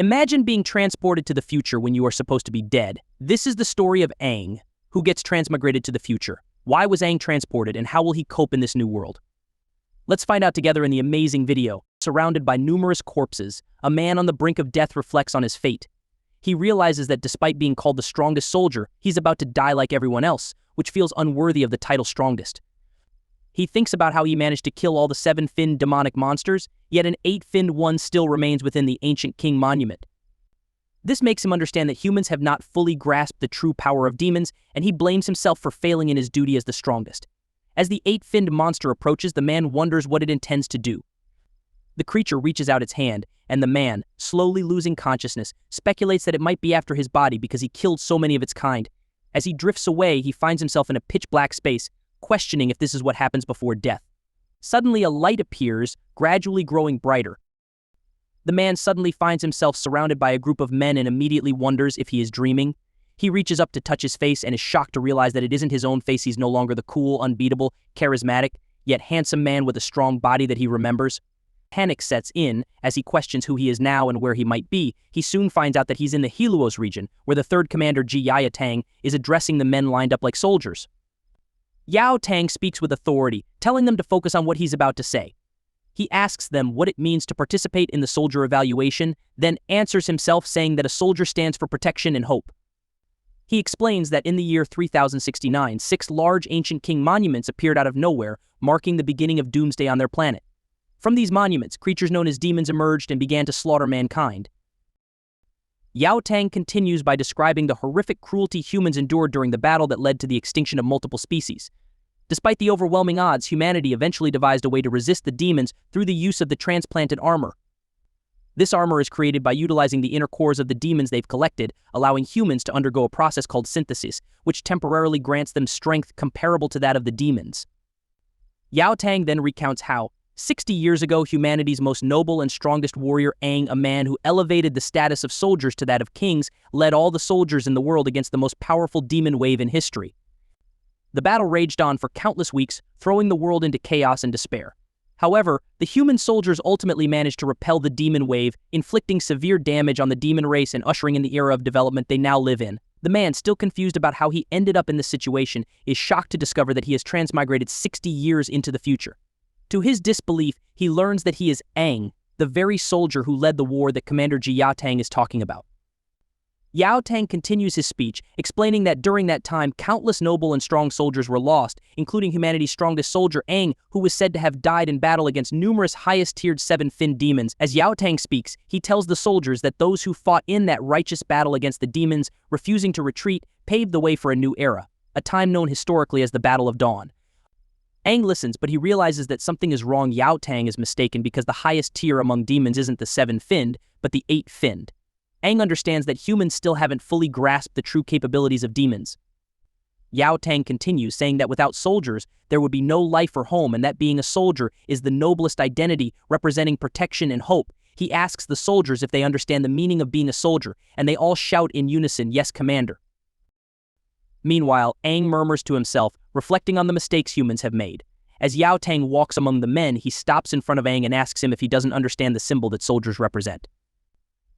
Imagine being transported to the future when you are supposed to be dead. This is the story of Aang, who gets transmigrated to the future. Why was Aang transported, and how will he cope in this new world? Let's find out together in the amazing video. Surrounded by numerous corpses, a man on the brink of death reflects on his fate. He realizes that despite being called the strongest soldier, he's about to die like everyone else, which feels unworthy of the title strongest. He thinks about how he managed to kill all the 7-finned demonic monsters, yet an 8-finned one still remains within the ancient king monument. This makes him understand that humans have not fully grasped the true power of demons, and he blames himself for failing in his duty as the strongest. As the 8-finned monster approaches, the man wonders what it intends to do. The creature reaches out its hand, and the man, slowly losing consciousness, speculates that it might be after his body because he killed so many of its kind. As he drifts away, he finds himself in a pitch-black space, questioning if this is what happens before death. Suddenly, a light appears, gradually growing brighter. The man suddenly finds himself surrounded by a group of men and immediately wonders if he is dreaming. He reaches up to touch his face and is shocked to realize that it isn't his own face. He's no longer the cool, unbeatable, charismatic, yet handsome man with a strong body that he remembers. Panic sets in as he questions who he is now and where he might be. He soon finds out that he's in the Heluos region, where the third commander Tang is addressing the men lined up like soldiers. Yao Tang speaks with authority, telling them to focus on what he's about to say. He asks them what it means to participate in the soldier evaluation, then answers himself saying that a soldier stands for protection and hope. He explains that in the year 3069, 6 large ancient king monuments appeared out of nowhere, marking the beginning of doomsday on their planet. From these monuments, creatures known as demons emerged and began to slaughter mankind. Yao Tang continues by describing the horrific cruelty humans endured during the battle that led to the extinction of multiple species. Despite the overwhelming odds, humanity eventually devised a way to resist the demons through the use of the transplanted armor. This armor is created by utilizing the inner cores of the demons they've collected, allowing humans to undergo a process called synthesis, which temporarily grants them strength comparable to that of the demons. Yao Tang then recounts how, 60 years ago, humanity's most noble and strongest warrior Aang, a man who elevated the status of soldiers to that of kings, led all the soldiers in the world against the most powerful demon wave in history. The battle raged on for countless weeks, throwing the world into chaos and despair. However, the human soldiers ultimately managed to repel the demon wave, inflicting severe damage on the demon race and ushering in the era of development they now live in. The man, still confused about how he ended up in this situation, is shocked to discover that he has transmigrated 60 years into the future. To his disbelief, he learns that he is Aang, the very soldier who led the war that Commander Yao Tang is talking about. Yao Tang continues his speech, explaining that during that time, countless noble and strong soldiers were lost, including humanity's strongest soldier, Aang, who was said to have died in battle against numerous highest-tiered 7-finned demons. As Yao Tang speaks, he tells the soldiers that those who fought in that righteous battle against the demons, refusing to retreat, paved the way for a new era, a time known historically as the Battle of Dawn. Aang listens, but he realizes that something is wrong. Yao Tang is mistaken because the highest tier among demons isn't the 7-finned, but the 8-finned. Aang understands that humans still haven't fully grasped the true capabilities of demons. Yao Tang continues, saying that without soldiers, there would be no life or home, and that being a soldier is the noblest identity, representing protection and hope. He asks the soldiers if they understand the meaning of being a soldier, and they all shout in unison, "Yes, Commander." Meanwhile, Aang murmurs to himself, reflecting on the mistakes humans have made. As Yao Tang walks among the men, he stops in front of Aang and asks him if he doesn't understand the symbol that soldiers represent.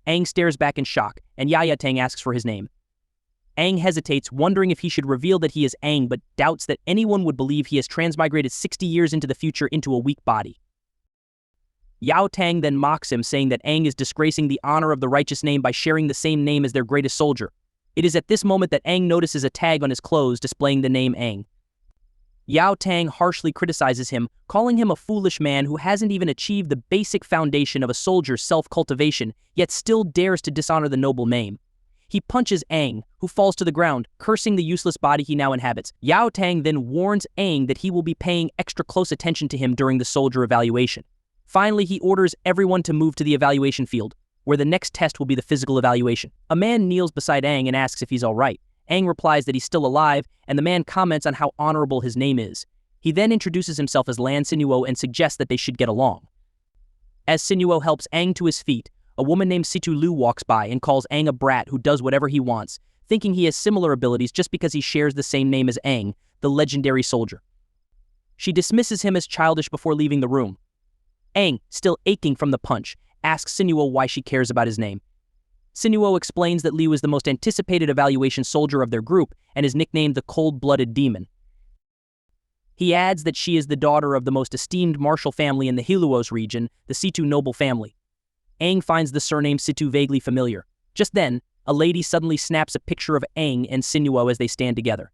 Aang stares back in shock, and Yao Tang asks for his name. Aang hesitates, wondering if he should reveal that he is Aang, but doubts that anyone would believe he has transmigrated 60 years into the future into a weak body. Yao Tang then mocks him, saying that Aang is disgracing the honor of the righteous name by sharing the same name as their greatest soldier. It is at this moment that Aang notices a tag on his clothes displaying the name Aang. Yao Tang harshly criticizes him, calling him a foolish man who hasn't even achieved the basic foundation of a soldier's self-cultivation, yet still dares to dishonor the noble name. He punches Aang, who falls to the ground, cursing the useless body he now inhabits. Yao Tang then warns Aang that he will be paying extra close attention to him during the soldier evaluation. Finally, he orders everyone to move to the evaluation field, where the next test will be the physical evaluation. A man kneels beside Aang and asks if he's all right. Aang replies that he's still alive, and the man comments on how honorable his name is. He then introduces himself as Lan Sinuo and suggests that they should get along. As Sinuo helps Aang to his feet, a woman named Situ Lu walks by and calls Aang a brat who does whatever he wants, thinking he has similar abilities just because he shares the same name as Aang, the legendary soldier. She dismisses him as childish before leaving the room. Aang, still aching from the punch, asks Sinuo why she cares about his name. Sinuo explains that Liu is the most anticipated evaluation soldier of their group and is nicknamed the Cold-Blooded Demon. He adds that she is the daughter of the most esteemed martial family in the Hiluos region, the Situ noble family. Aang finds the surname Situ vaguely familiar. Just then, a lady suddenly snaps a picture of Aang and Sinuo as they stand together.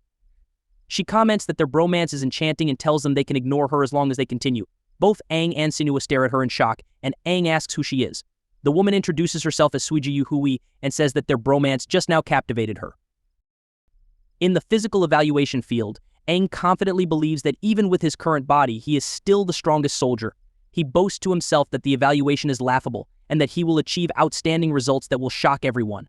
She comments that their bromance is enchanting and tells them they can ignore her as long as they continue. Both Aang and Sinuo stare at her in shock, and Aang asks who she is. The woman introduces herself as Suiji Yuhui and says that their bromance just now captivated her. In the physical evaluation field, Aang confidently believes that even with his current body, he is still the strongest soldier. He boasts to himself that the evaluation is laughable and that he will achieve outstanding results that will shock everyone.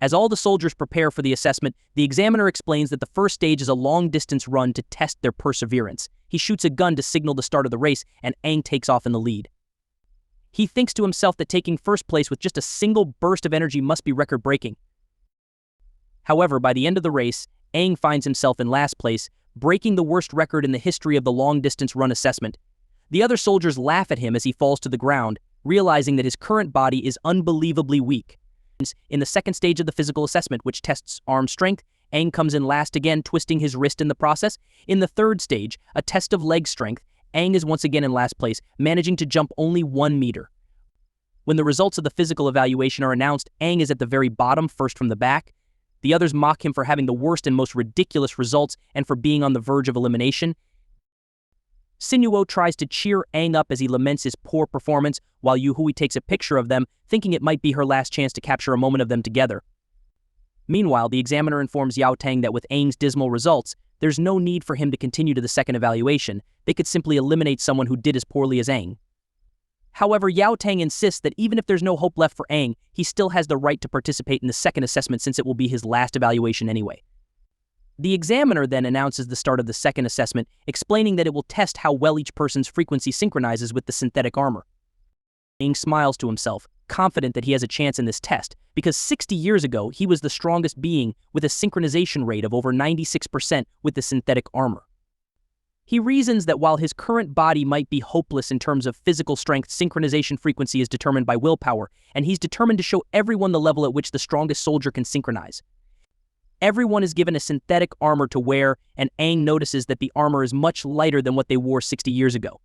As all the soldiers prepare for the assessment, the examiner explains that the first stage is a long-distance run to test their perseverance. He shoots a gun to signal the start of the race, and Aang takes off in the lead. He thinks to himself that taking first place with just a single burst of energy must be record-breaking. However, by the end of the race, Aang finds himself in last place, breaking the worst record in the history of the long-distance run assessment. The other soldiers laugh at him as he falls to the ground, realizing that his current body is unbelievably weak. In the second stage of the physical assessment, which tests arm strength, Aang comes in last again, twisting his wrist in the process. In the third stage, a test of leg strength, Aang is once again in last place, managing to jump only 1 meter. When the results of the physical evaluation are announced, Aang is at the very bottom, first from the back. The others mock him for having the worst and most ridiculous results and for being on the verge of elimination. Sinuo tries to cheer Aang up as he laments his poor performance, while Yuhui takes a picture of them, thinking it might be her last chance to capture a moment of them together. Meanwhile, the examiner informs Yao Tang that with Aang's dismal results, there's no need for him to continue to the second evaluation. They could simply eliminate someone who did as poorly as Aang. However, Yao Tang insists that even if there's no hope left for Aang, he still has the right to participate in the second assessment since it will be his last evaluation anyway. The examiner then announces the start of the second assessment, explaining that it will test how well each person's frequency synchronizes with the synthetic armor. Aang smiles to himself, confident that he has a chance in this test, because 60 years ago he was the strongest being with a synchronization rate of over 96% with the synthetic armor. He reasons that while his current body might be hopeless in terms of physical strength, synchronization frequency is determined by willpower, and he's determined to show everyone the level at which the strongest soldier can synchronize. Everyone is given a synthetic armor to wear, and Aang notices that the armor is much lighter than what they wore 60 years ago.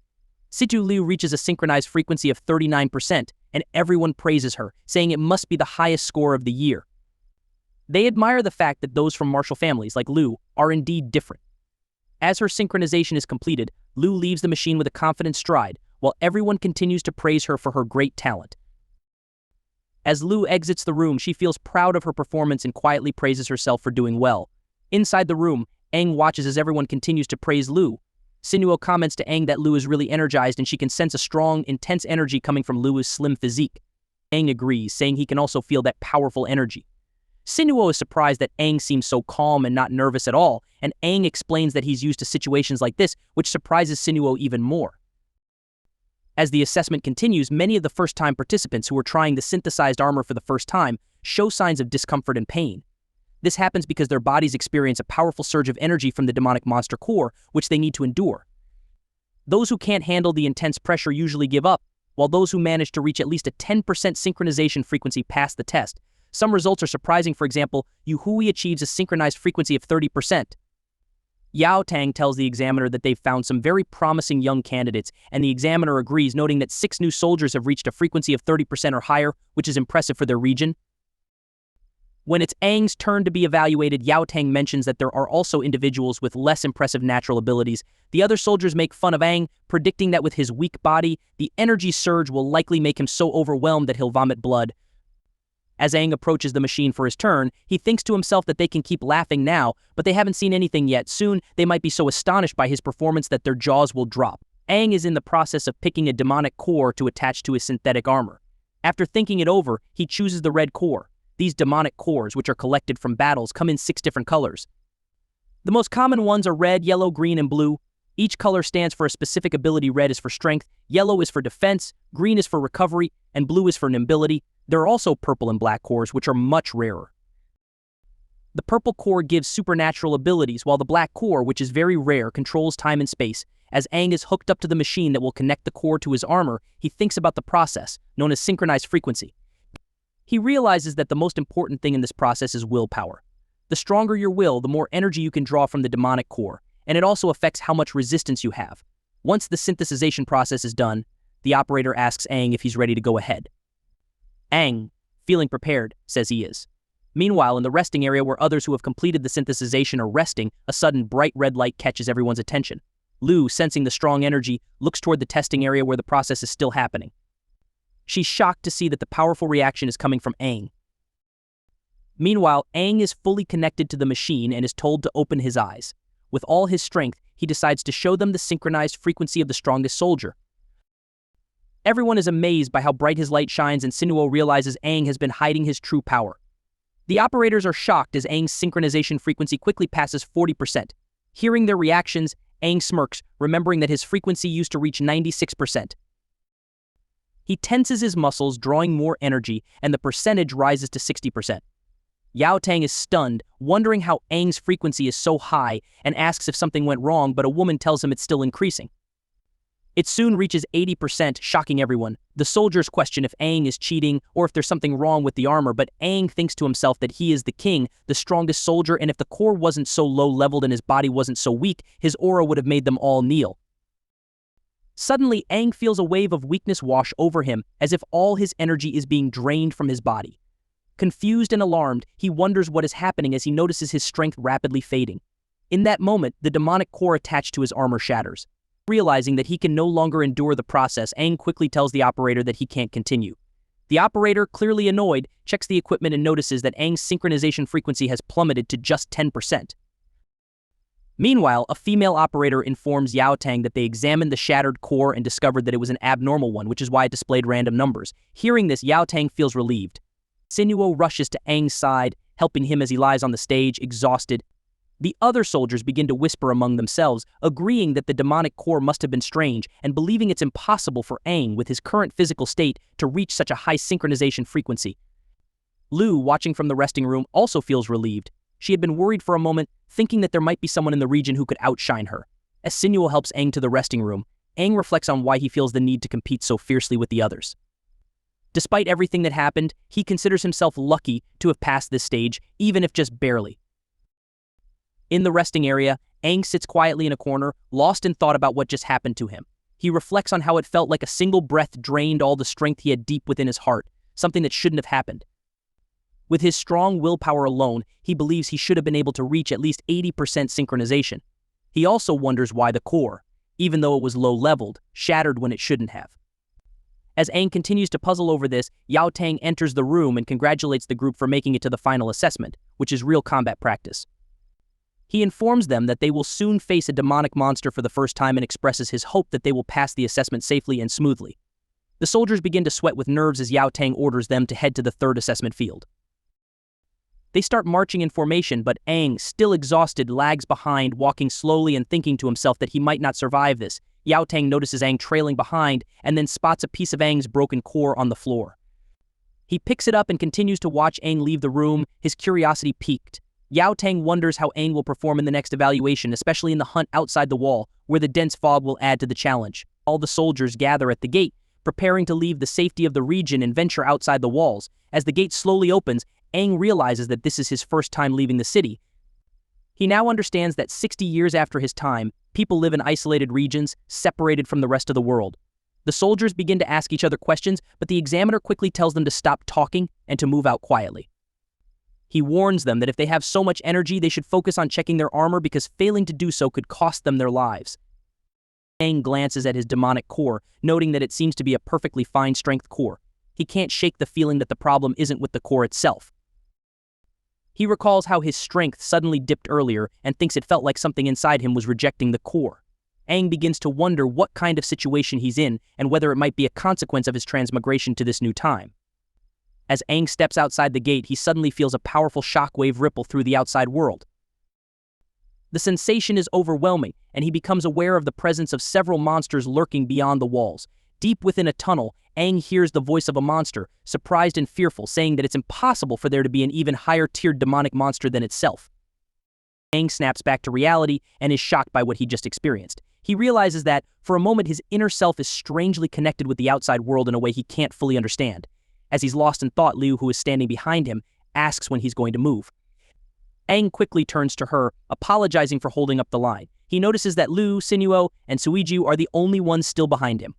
Situ Liu reaches a synchronized frequency of 39%, and everyone praises her, saying it must be the highest score of the year. They admire the fact that those from martial families, like Liu, are indeed different. As her synchronization is completed, Liu leaves the machine with a confident stride, while everyone continues to praise her for her great talent. As Liu exits the room, she feels proud of her performance and quietly praises herself for doing well. Inside the room, Aang watches as everyone continues to praise Liu. Sinuo comments to Aang that Liu is really energized and she can sense a strong, intense energy coming from Liu's slim physique. Aang agrees, saying he can also feel that powerful energy. Sinuo is surprised that Aang seems so calm and not nervous at all, and Aang explains that he's used to situations like this, which surprises Sinuo even more. As the assessment continues, many of the first-time participants who are trying the synthesized armor for the first time show signs of discomfort and pain. This happens because their bodies experience a powerful surge of energy from the demonic monster core, which they need to endure. Those who can't handle the intense pressure usually give up, while those who manage to reach at least a 10% synchronization frequency pass the test. Some results are surprising. For example, Yuhui achieves a synchronized frequency of 30%. Yao Tang tells the examiner that they've found some very promising young candidates, and the examiner agrees, noting that 6 new soldiers have reached a frequency of 30% or higher, which is impressive for their region. When it's Aang's turn to be evaluated, Yao Tang mentions that there are also individuals with less impressive natural abilities. The other soldiers make fun of Aang, predicting that with his weak body, the energy surge will likely make him so overwhelmed that he'll vomit blood. As Aang approaches the machine for his turn, he thinks to himself that they can keep laughing now, but they haven't seen anything yet. Soon, they might be so astonished by his performance that their jaws will drop. Aang is in the process of picking a demonic core to attach to his synthetic armor. After thinking it over, he chooses the red core. These demonic cores, which are collected from battles, come in 6 different colors. The most common ones are red, yellow, green, and blue. Each color stands for a specific ability. Red is for strength, yellow is for defense, green is for recovery, and blue is for nimbility. There are also purple and black cores, which are much rarer. The purple core gives supernatural abilities, while the black core, which is very rare, controls time and space. As Aang is hooked up to the machine that will connect the core to his armor, he thinks about the process, known as synchronized frequency. He realizes that the most important thing in this process is willpower. The stronger your will, the more energy you can draw from the demonic core, and it also affects how much resistance you have. Once the synthesization process is done, the operator asks Aang if he's ready to go ahead. Aang, feeling prepared, says he is. Meanwhile, in the resting area where others who have completed the synthesization are resting, a sudden bright red light catches everyone's attention. Lu, sensing the strong energy, looks toward the testing area where the process is still happening. She's shocked to see that the powerful reaction is coming from Aang. Meanwhile, Aang is fully connected to the machine and is told to open his eyes. With all his strength, he decides to show them the synchronized frequency of the strongest soldier. Everyone is amazed by how bright his light shines, and Sinuo realizes Aang has been hiding his true power. The operators are shocked as Aang's synchronization frequency quickly passes 40%. Hearing their reactions, Aang smirks, remembering that his frequency used to reach 96%. He tenses his muscles, drawing more energy, and the percentage rises to 60%. Yao Tang is stunned, wondering how Aang's frequency is so high, and asks if something went wrong, but a woman tells him it's still increasing. It soon reaches 80%, shocking everyone. The soldiers question if Aang is cheating or if there's something wrong with the armor, but Aang thinks to himself that he is the king, the strongest soldier, and if the core wasn't so low-leveled and his body wasn't so weak, his aura would have made them all kneel. Suddenly, Aang feels a wave of weakness wash over him, as if all his energy is being drained from his body. Confused and alarmed, he wonders what is happening as he notices his strength rapidly fading. In that moment, the demonic core attached to his armor shatters. Realizing that he can no longer endure the process, Aang quickly tells the operator that he can't continue. The operator, clearly annoyed, checks the equipment and notices that Aang's synchronization frequency has plummeted to just 10%. Meanwhile, a female operator informs Yao Tang that they examined the shattered core and discovered that it was an abnormal one, which is why it displayed random numbers. Hearing this, Yao Tang feels relieved. Sinuo rushes to Aang's side, helping him as he lies on the stage, exhausted. The other soldiers begin to whisper among themselves, agreeing that the demonic core must have been strange and believing it's impossible for Aang, with his current physical state, to reach such a high synchronization frequency. Lu, watching from the resting room, also feels relieved. She had been worried for a moment, thinking that there might be someone in the region who could outshine her. As Sinuo helps Aang to the resting room, Aang reflects on why he feels the need to compete so fiercely with the others. Despite everything that happened, he considers himself lucky to have passed this stage, even if just barely. In the resting area, Aang sits quietly in a corner, lost in thought about what just happened to him. He reflects on how it felt like a single breath drained all the strength he had deep within his heart, something that shouldn't have happened. With his strong willpower alone, he believes he should have been able to reach at least 80% synchronization. He also wonders why the core, even though it was low-leveled, shattered when it shouldn't have. As Aang continues to puzzle over this, Yao Tang enters the room and congratulates the group for making it to the final assessment, which is real combat practice. He informs them that they will soon face a demonic monster for the first time and expresses his hope that they will pass the assessment safely and smoothly. The soldiers begin to sweat with nerves as Yao Tang orders them to head to the third assessment field. They start marching in formation, but Aang, still exhausted, lags behind, walking slowly and thinking to himself that he might not survive this. Yao Tang notices Aang trailing behind and then spots a piece of Aang's broken core on the floor. He picks it up and continues to watch Aang leave the room, his curiosity piqued. Yao Tang wonders how Aang will perform in the next evaluation, especially in the hunt outside the wall, where the dense fog will add to the challenge. All the soldiers gather at the gate, preparing to leave the safety of the region and venture outside the walls. As the gate slowly opens, Aang realizes that this is his first time leaving the city. He now understands that 60 years after his time, people live in isolated regions, separated from the rest of the world. The soldiers begin to ask each other questions, but the examiner quickly tells them to stop talking and to move out quietly. He warns them that if they have so much energy, they should focus on checking their armor because failing to do so could cost them their lives. Aang glances at his demonic core, noting that it seems to be a perfectly fine strength core. He can't shake the feeling that the problem isn't with the core itself. He recalls how his strength suddenly dipped earlier and thinks it felt like something inside him was rejecting the core. Aang begins to wonder what kind of situation he's in and whether it might be a consequence of his transmigration to this new time. As Aang steps outside the gate, he suddenly feels a powerful shockwave ripple through the outside world. The sensation is overwhelming, and he becomes aware of the presence of several monsters lurking beyond the walls. Deep within a tunnel, Aang hears the voice of a monster, surprised and fearful, saying that it's impossible for there to be an even higher-tiered demonic monster than itself. Aang snaps back to reality and is shocked by what he just experienced. He realizes that, for a moment, his inner self is strangely connected with the outside world in a way he can't fully understand. As he's lost in thought, Liu, who is standing behind him, asks when he's going to move. Aang quickly turns to her, apologizing for holding up the line. He notices that Liu, Sinuo, and Suiju are the only ones still behind him.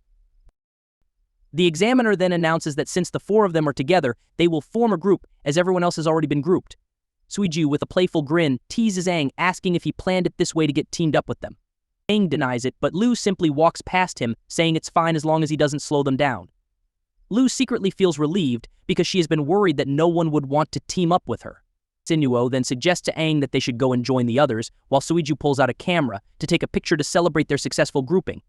The examiner then announces that since the four of them are together, they will form a group, as everyone else has already been grouped. Suiju, with a playful grin, teases Aang, asking if he planned it this way to get teamed up with them. Aang denies it, but Liu simply walks past him, saying it's fine as long as he doesn't slow them down. Liu secretly feels relieved because she has been worried that no one would want to team up with her. Sinuo then suggests to Aang that they should go and join the others, while Suiju pulls out a camera to take a picture to celebrate their successful grouping.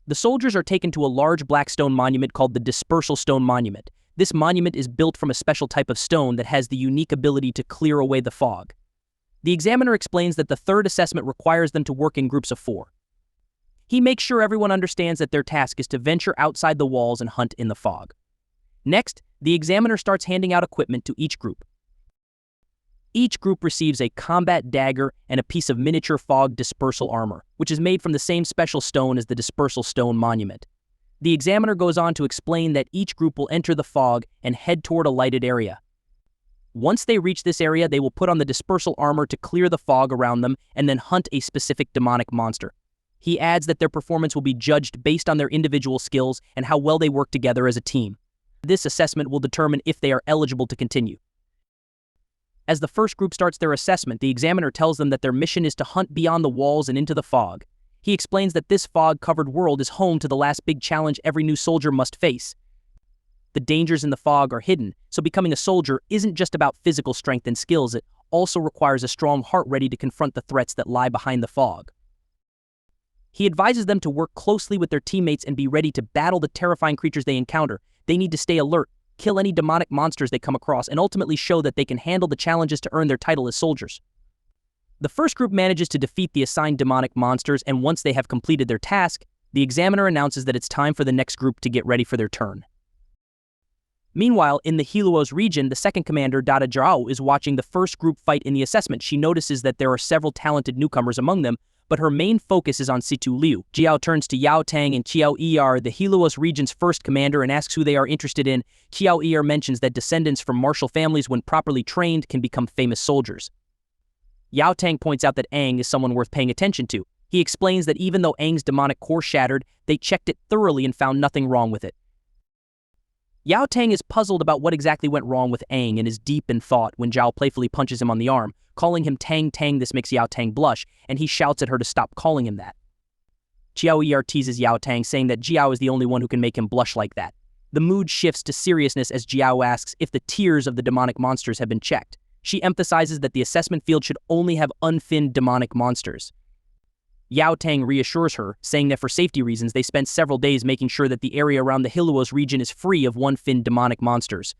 The soldiers are taken to a large black stone monument called the Dispersal Stone Monument. This monument is built from a special type of stone that has the unique ability to clear away the fog. The examiner explains that the third assessment requires them to work in groups of 4. He makes sure everyone understands that their task is to venture outside the walls and hunt in the fog. Next, the examiner starts handing out equipment to each group. Each group receives a combat dagger and a piece of miniature fog dispersal armor, which is made from the same special stone as the Dispersal Stone Monument. The examiner goes on to explain that each group will enter the fog and head toward a lighted area. Once they reach this area, they will put on the dispersal armor to clear the fog around them and then hunt a specific demonic monster. He adds that their performance will be judged based on their individual skills and how well they work together as a team. This assessment will determine if they are eligible to continue. As the first group starts their assessment, the examiner tells them that their mission is to hunt beyond the walls and into the fog. He explains that this fog-covered world is home to the last big challenge every new soldier must face. The dangers in the fog are hidden, so becoming a soldier isn't just about physical strength and skills, it also requires a strong heart ready to confront the threats that lie behind the fog. He advises them to work closely with their teammates and be ready to battle the terrifying creatures they encounter. They need to stay alert, kill any demonic monsters they come across, and ultimately show that they can handle the challenges to earn their title as soldiers. The first group manages to defeat the assigned demonic monsters, and once they have completed their task, the examiner announces that it's time for the next group to get ready for their turn. Meanwhile, in the Hiluos region, the second commander, Dada Zhao, is watching the first group fight in the assessment. She notices that there are several talented newcomers among them, but her main focus is on Situ Liu. Jiao turns to Yao Tang and Qiao Er, the Hiluos region's first commander, and asks who they are interested in. Qiao Er mentions that descendants from martial families, when properly trained, can become famous soldiers. Yao Tang points out that Aang is someone worth paying attention to. He explains that even though Aang's demonic core shattered, they checked it thoroughly and found nothing wrong with it. Yao Tang is puzzled about what exactly went wrong with Aang and is deep in thought when Zhao playfully punches him on the arm, calling him Tang Tang. This makes Yao Tang blush, and he shouts at her to stop calling him that. Qiao Er teases Yao Tang, saying that Jiao is the only one who can make him blush like that. The mood shifts to seriousness as Jiao asks if the tears of the demonic monsters have been checked. She emphasizes that the assessment field should only have unfinned demonic monsters. Yao Tang reassures her, saying that for safety reasons they spent several days making sure that the area around the Hiluos region is free of one-finned demonic monsters.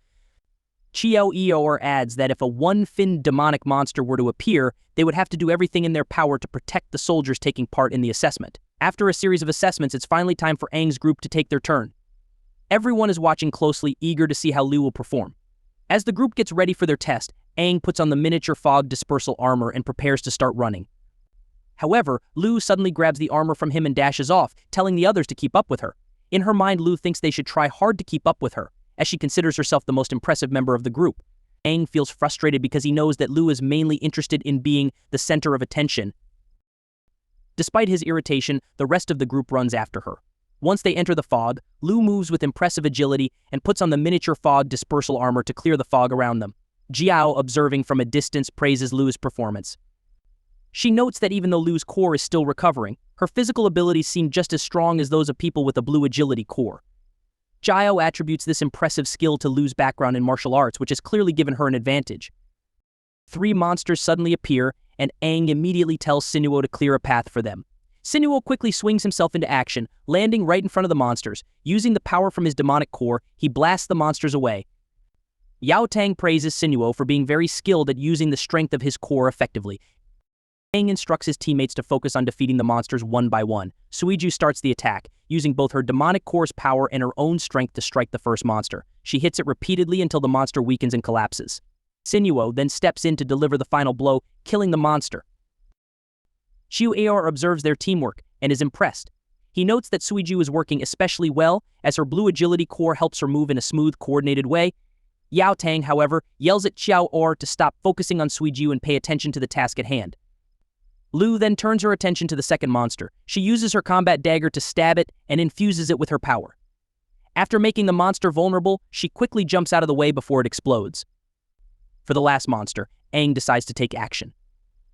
Qiao Er adds that if a one-finned demonic monster were to appear, they would have to do everything in their power to protect the soldiers taking part in the assessment. After a series of assessments, it's finally time for Aang's group to take their turn. Everyone is watching closely, eager to see how Liu will perform. As the group gets ready for their test, Aang puts on the miniature fog dispersal armor and prepares to start running. However, Liu suddenly grabs the armor from him and dashes off, telling the others to keep up with her. In her mind, Liu thinks they should try hard to keep up with her, as she considers herself the most impressive member of the group. Aang feels frustrated because he knows that Liu is mainly interested in being the center of attention. Despite his irritation, the rest of the group runs after her. Once they enter the fog, Liu moves with impressive agility and puts on the miniature fog dispersal armor to clear the fog around them. Jiao, observing from a distance, praises Liu's performance. She notes that even though Liu's core is still recovering, her physical abilities seem just as strong as those of people with a blue agility core. Jiao attributes this impressive skill to Liu's background in martial arts, which has clearly given her an advantage. 3 monsters suddenly appear, and Aang immediately tells Sinuo to clear a path for them. Sinuo quickly swings himself into action, landing right in front of the monsters. Using the power from his demonic core, he blasts the monsters away. Yao Tang praises Sinuo for being very skilled at using the strength of his core effectively. Aang instructs his teammates to focus on defeating the monsters one by one. Suiju starts the attack, using both her demonic core's power and her own strength to strike the first monster. She hits it repeatedly until the monster weakens and collapses. Sinuo then steps in to deliver the final blow, killing the monster. Qiao Er observes their teamwork and is impressed. He notes that Suiju is working especially well, as her blue agility core helps her move in a smooth, coordinated way. Yao Tang, however, yells at Xiao Or to stop focusing on Suiju and pay attention to the task at hand. Lu then turns her attention to the second monster. She uses her combat dagger to stab it and infuses it with her power. After making the monster vulnerable, she quickly jumps out of the way before it explodes. For the last monster, Aang decides to take action.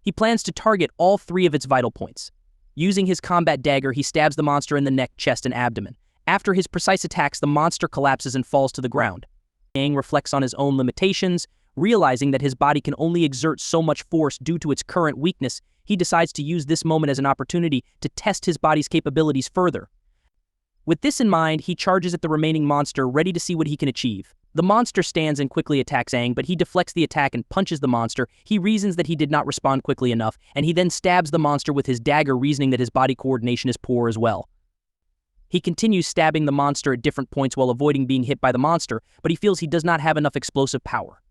He plans to target all 3 of its vital points. Using his combat dagger, he stabs the monster in the neck, chest, and abdomen. After his precise attacks, the monster collapses and falls to the ground. Aang reflects on his own limitations. Realizing that his body can only exert so much force due to its current weakness, he decides to use this moment as an opportunity to test his body's capabilities further. With this in mind, he charges at the remaining monster, ready to see what he can achieve. The monster stands and quickly attacks Aang, but he deflects the attack and punches the monster. He reasons that he did not respond quickly enough, and he then stabs the monster with his dagger, reasoning that his body coordination is poor as well. He continues stabbing the monster at different points while avoiding being hit by the monster, but he feels he does not have enough explosive power.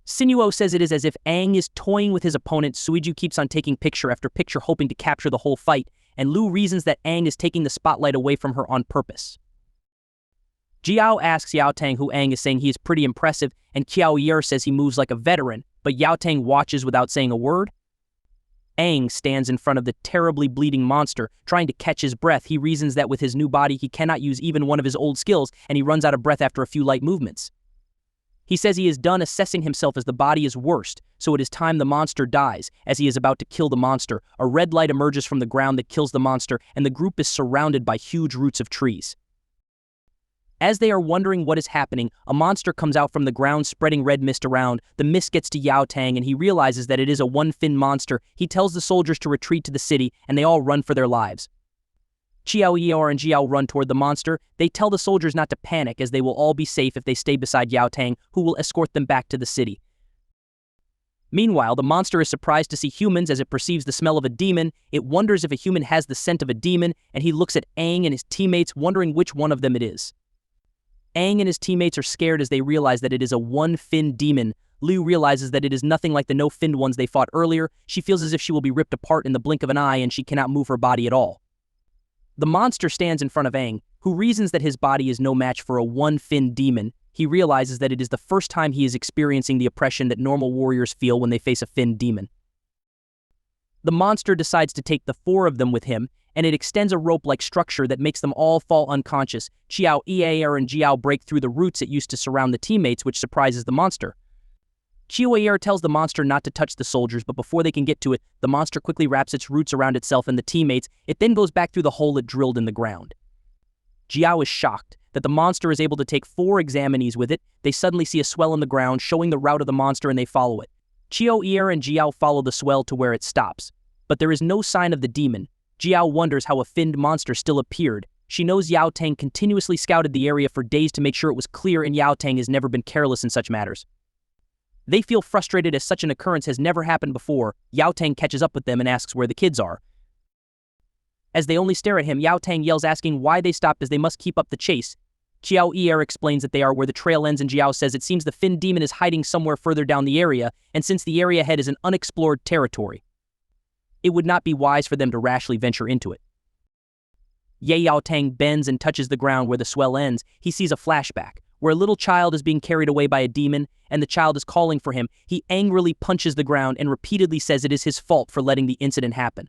Sinuo says it is as if Aang is toying with his opponent. Suiju keeps on taking picture after picture, hoping to capture the whole fight, and Lu reasons that Aang is taking the spotlight away from her on purpose. Jiao asks Yao Tang who Aang is, saying he is pretty impressive, and Qiao Yer says he moves like a veteran, but Yao Tang watches without saying a word. Aang stands in front of the terribly bleeding monster, trying to catch his breath. He reasons that with his new body he cannot use even one of his old skills, and he runs out of breath after a few light movements. He says he is done assessing himself as the body is worst, so it is time the monster dies. As he is about to kill the monster, a red light emerges from the ground that kills the monster, and the group is surrounded by huge roots of trees. As they are wondering what is happening, a monster comes out from the ground, spreading red mist around. The mist gets to Yao Tang, and he realizes that it is a one-fin monster. He tells the soldiers to retreat to the city, and they all run for their lives. Qiao Yer and Jiao run toward the monster. They tell the soldiers not to panic, as they will all be safe if they stay beside Yao Tang, who will escort them back to the city. Meanwhile, the monster is surprised to see humans as it perceives the smell of a demon. It wonders if a human has the scent of a demon, and he looks at Aang and his teammates, wondering which one of them it is. Aang and his teammates are scared as they realize that it is a one-fin demon. Liu realizes that it is nothing like the no-finned ones they fought earlier. She feels as if she will be ripped apart in the blink of an eye, and she cannot move her body at all. The monster stands in front of Aang, who reasons that his body is no match for a one-finned demon. He realizes that it is the first time he is experiencing the oppression that normal warriors feel when they face a finned demon. The monster decides to take the 4 of them with him, and it extends a rope-like structure that makes them all fall unconscious. Qiao Yer and Jiao break through the roots it used to surround the teammates, which surprises the monster. Qiao Yer tells the monster not to touch the soldiers, but before they can get to it, the monster quickly wraps its roots around itself and the teammates. It then goes back through the hole it drilled in the ground. Jiao is shocked that the monster is able to take 4 examinees with it. They suddenly see a swell in the ground, showing the route of the monster, and they follow it. Qiao Yer and Jiao follow the swell to where it stops, but there is no sign of the demon. Jiao wonders how a finned monster still appeared. She knows Yao Tang continuously scouted the area for days to make sure it was clear, and Yao Tang has never been careless in such matters. They feel frustrated as such an occurrence has never happened before. Yao Tang catches up with them and asks where the kids are. As they only stare at him, Yao Tang yells, asking why they stopped, as they must keep up the chase. Qiao Yer explains that they are where the trail ends, and Jiao says it seems the finned demon is hiding somewhere further down the area, and since the area ahead is an unexplored territory, it would not be wise for them to rashly venture into it. Yao Tang bends and touches the ground where the swell ends. He sees a flashback, where a little child is being carried away by a demon, and the child is calling for him. He angrily punches the ground and repeatedly says it is his fault for letting the incident happen.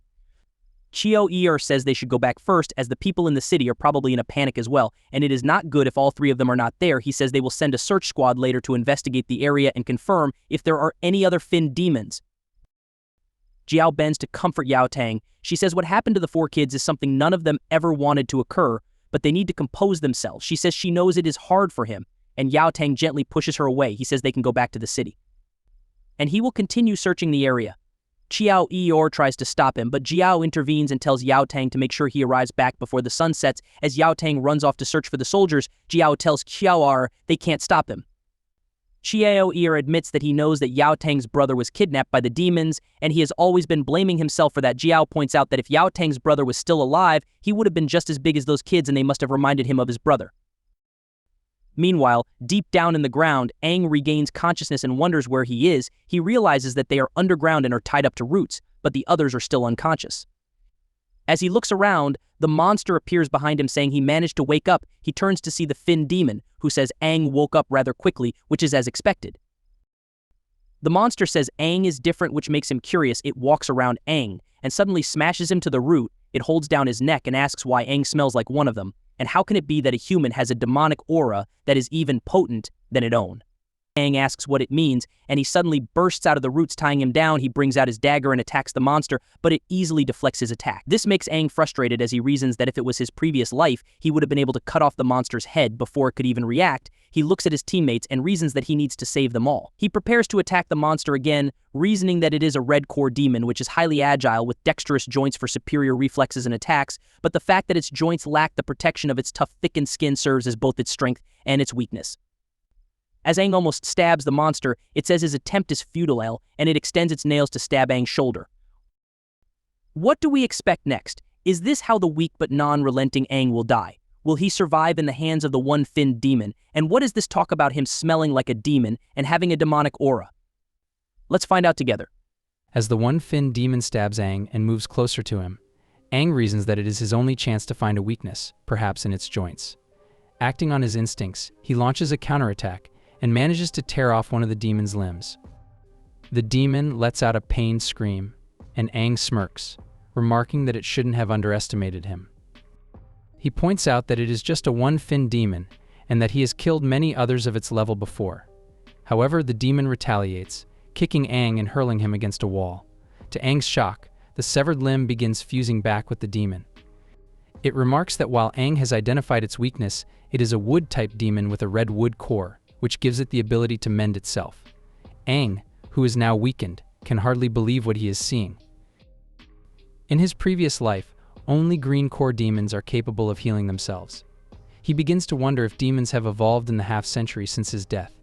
Qiao Yer says they should go back first, as the people in the city are probably in a panic as well, and it is not good if all 3 of them are not there. He says they will send a search squad later to investigate the area and confirm if there are any other finned demons. Jiao bends to comfort Yao Tang. She says what happened to the 4 kids is something none of them ever wanted to occur, but they need to compose themselves. She says she knows it is hard for him, and Yao Tang gently pushes her away. He says they can go back to the city, and he will continue searching the area. Qiao Yer tries to stop him, but Jiao intervenes and tells Yao Tang to make sure he arrives back before the sun sets. As Yao Tang runs off to search for the soldiers, Jiao tells Qiao Yer they can't stop him. Qiao Yer admits that he knows that Yao Tang's brother was kidnapped by the demons, and he has always been blaming himself for that. Jiao points out that if Yao Tang's brother was still alive, he would have been just as big as those kids, and they must have reminded him of his brother. Meanwhile, deep down in the ground, Aang regains consciousness and wonders where he is. He realizes that they are underground and are tied up to roots, but the others are still unconscious. As he looks around, the monster appears behind him saying he managed to wake up. He turns to see the Fin demon, who says Aang woke up rather quickly, which is as expected. The monster says Aang is different, which makes him curious. It walks around Aang and suddenly smashes him to the root. It holds down his neck and asks why Aang smells like one of them, and how can it be that a human has a demonic aura that is even potent than its own. Aang asks what it means, and he suddenly bursts out of the roots, tying him down. He brings out his dagger and attacks the monster, but it easily deflects his attack. This makes Aang frustrated as he reasons that if it was his previous life, he would have been able to cut off the monster's head before it could even react. He looks at his teammates and reasons that he needs to save them all. He prepares to attack the monster again, reasoning that it is a red core demon, which is highly agile with dexterous joints for superior reflexes and attacks, but the fact that its joints lack the protection of its tough, thickened skin serves as both its strength and its weakness. As Aang almost stabs the monster, it says his attempt is futile, and it extends its nails to stab Aang's shoulder. What do we expect next? Is this how the weak but non-relenting Aang will die? Will he survive in the hands of the one-Fin demon? And what is this talk about him smelling like a demon and having a demonic aura? Let's find out together. As the one-Fin demon stabs Aang and moves closer to him, Aang reasons that it is his only chance to find a weakness, perhaps in its joints. Acting on his instincts, he launches a counterattack and manages to tear off one of the demon's limbs. The demon lets out a pained scream, and Aang smirks, remarking that it shouldn't have underestimated him. He points out that it is just a one-Fin demon, and that he has killed many others of its level before. However, the demon retaliates, kicking Aang and hurling him against a wall. To Aang's shock, the severed limb begins fusing back with the demon. It remarks that while Aang has identified its weakness, it is a wood-type demon with a red wood core, which gives it the ability to mend itself. Aang, who is now weakened, can hardly believe what he is seeing. In his previous life, only green core demons are capable of healing themselves. He begins to wonder if demons have evolved in the half-century since his death.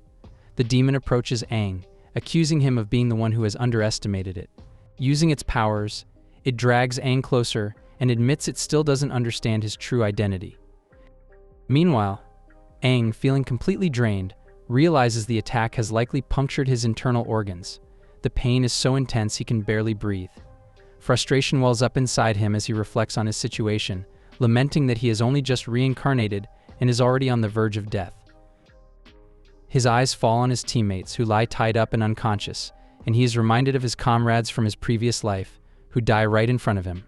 The demon approaches Aang, accusing him of being the one who has underestimated it. Using its powers, it drags Aang closer and admits it still doesn't understand his true identity. Meanwhile, Aang, feeling completely drained, realizes the attack has likely punctured his internal organs. The pain is so intense he can barely breathe. Frustration wells up inside him as he reflects on his situation, lamenting that he has only just reincarnated and is already on the verge of death. His eyes fall on his teammates who lie tied up and unconscious, and he is reminded of his comrades from his previous life, who die right in front of him.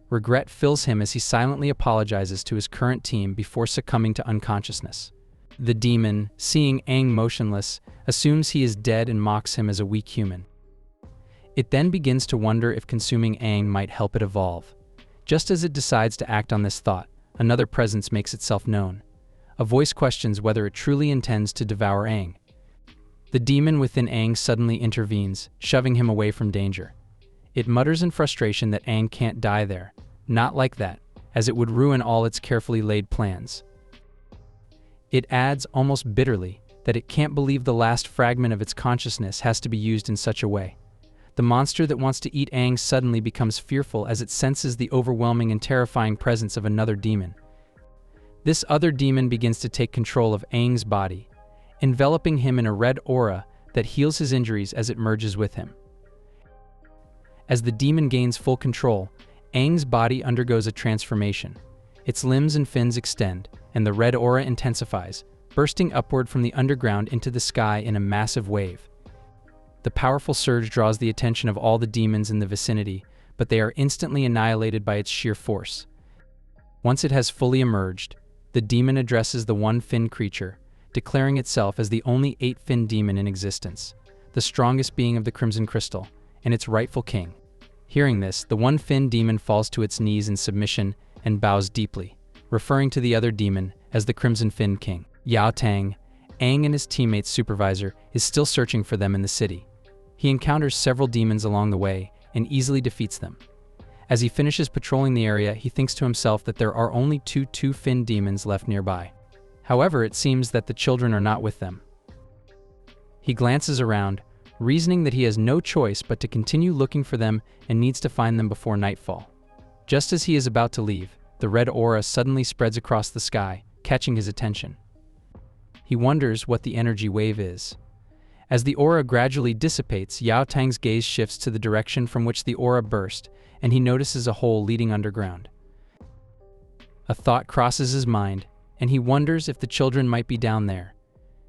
Regret fills him as he silently apologizes to his current team before succumbing to unconsciousness. The demon, seeing Aang motionless, assumes he is dead and mocks him as a weak human. It then begins to wonder if consuming Aang might help it evolve. Just as it decides to act on this thought, another presence makes itself known. A voice questions whether it truly intends to devour Aang. The demon within Aang suddenly intervenes, shoving him away from danger. It mutters in frustration that Aang can't die there. Not like that, as it would ruin all its carefully laid plans. It adds, almost bitterly, that it can't believe the last fragment of its consciousness has to be used in such a way. The monster that wants to eat Aang suddenly becomes fearful as it senses the overwhelming and terrifying presence of another demon. This other demon begins to take control of Aang's body, enveloping him in a red aura that heals his injuries as it merges with him. As the demon gains full control, Aang's body undergoes a transformation. Its limbs and fins extend, and the red aura intensifies, bursting upward from the underground into the sky in a massive wave. The powerful surge draws the attention of all the demons in the vicinity, but they are instantly annihilated by its sheer force. Once it has fully emerged, the demon addresses the one-fin creature, declaring itself as the only 8-fin demon in existence, the strongest being of the Crimson Crystal, and its rightful king. Hearing this, the one-fin demon falls to its knees in submission and bows deeply, referring to the other demon as the Crimson Fin King. Yao Tang, Aang and his teammate's supervisor, is still searching for them in the city. He encounters several demons along the way and easily defeats them. As he finishes patrolling the area, he thinks to himself that there are only two fin demons left nearby. However, it seems that the children are not with them. He glances around, reasoning that he has no choice but to continue looking for them and needs to find them before nightfall. Just as he is about to leave, the red aura suddenly spreads across the sky, catching his attention. He wonders what the energy wave is. As the aura gradually dissipates, Yao Tang's gaze shifts to the direction from which the aura burst, and he notices a hole leading underground. A thought crosses his mind, and he wonders if the children might be down there.